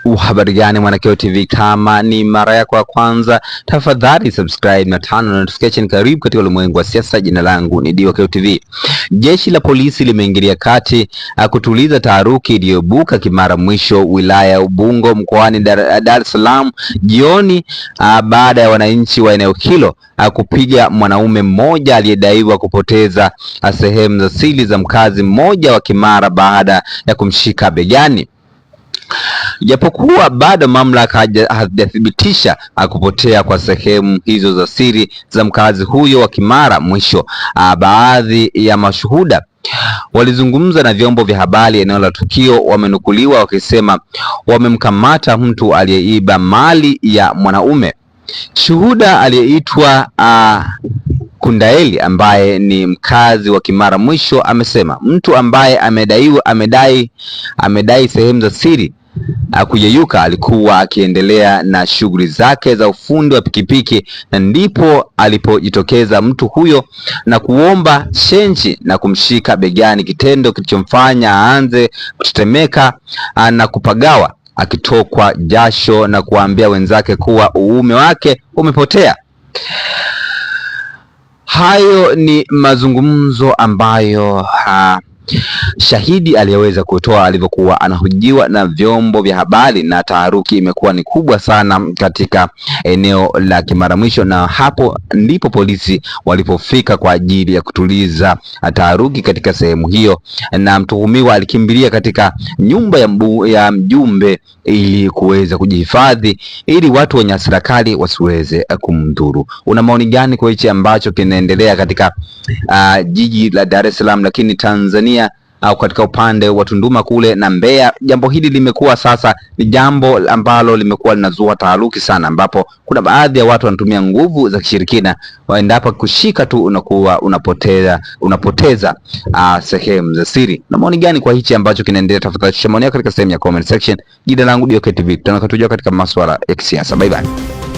Habari gani Mwanakeo TV, kama ni mara yako ya kwanza tafadhali subscribe na turn on notification. Karibu katika ulimwengu wa siasa. Jina langu ni Diokel TV. Jeshi la polisi limeingilia kati kutuliza taharuki iliyobuka Kimara Mwisho, wilaya ya Ubungo, mkoani Dar es Salaam jioni, baada ya wananchi wa eneo hilo kupiga mwanaume mmoja aliyedaiwa kupoteza sehemu za siri za mkazi mmoja wa Kimara baada ya kumshika begani. Japokuwa bado mamlaka hajathibitisha kupotea kwa sehemu hizo za siri za mkazi huyo wa Kimara Mwisho, baadhi ya mashuhuda walizungumza na vyombo vya habari eneo la tukio wamenukuliwa wakisema wamemkamata mtu aliyeiba mali ya mwanaume. Shuhuda aliyeitwa Kundaeli ambaye ni mkazi wa Kimara Mwisho amesema mtu ambaye amedai sehemu za siri kuyeyuka alikuwa akiendelea na shughuli zake za ufundi wa pikipiki, na ndipo alipojitokeza mtu huyo na kuomba chenji na kumshika begani, kitendo kilichomfanya aanze kutetemeka na kupagawa, akitokwa jasho na kuambia wenzake kuwa uume wake umepotea. Hayo ni mazungumzo ambayo shahidi aliyeweza kutoa alivyokuwa anahojiwa na vyombo vya habari, na taharuki imekuwa ni kubwa sana katika eneo la Kimara Mwisho, na hapo ndipo polisi walipofika kwa ajili ya kutuliza taharuki katika sehemu hiyo, na mtuhumiwa alikimbilia katika nyumba ya mjumbe ili kuweza kujihifadhi, ili watu wenye hasira kali wasiweze kumdhuru. Una maoni gani kwa hichi ambacho kinaendelea katika jiji la Dar es Salaam lakini Tanzania, au katika upande wa Tunduma kule na Mbeya? Jambo hili limekuwa sasa ni jambo ambalo limekuwa linazua taharuki sana, ambapo kuna baadhi ya watu wanatumia nguvu za kishirikina, waendapo kushika tu unakuwa unapoteza sehemu za siri. Na maoni gani kwa hichi ambacho kinaendelea? Tafadhali share maoni yako katika sehemu ya comment section. Jina langu Diokel TV, tunakutujua katika masuala ya kisiasa. Bye bye.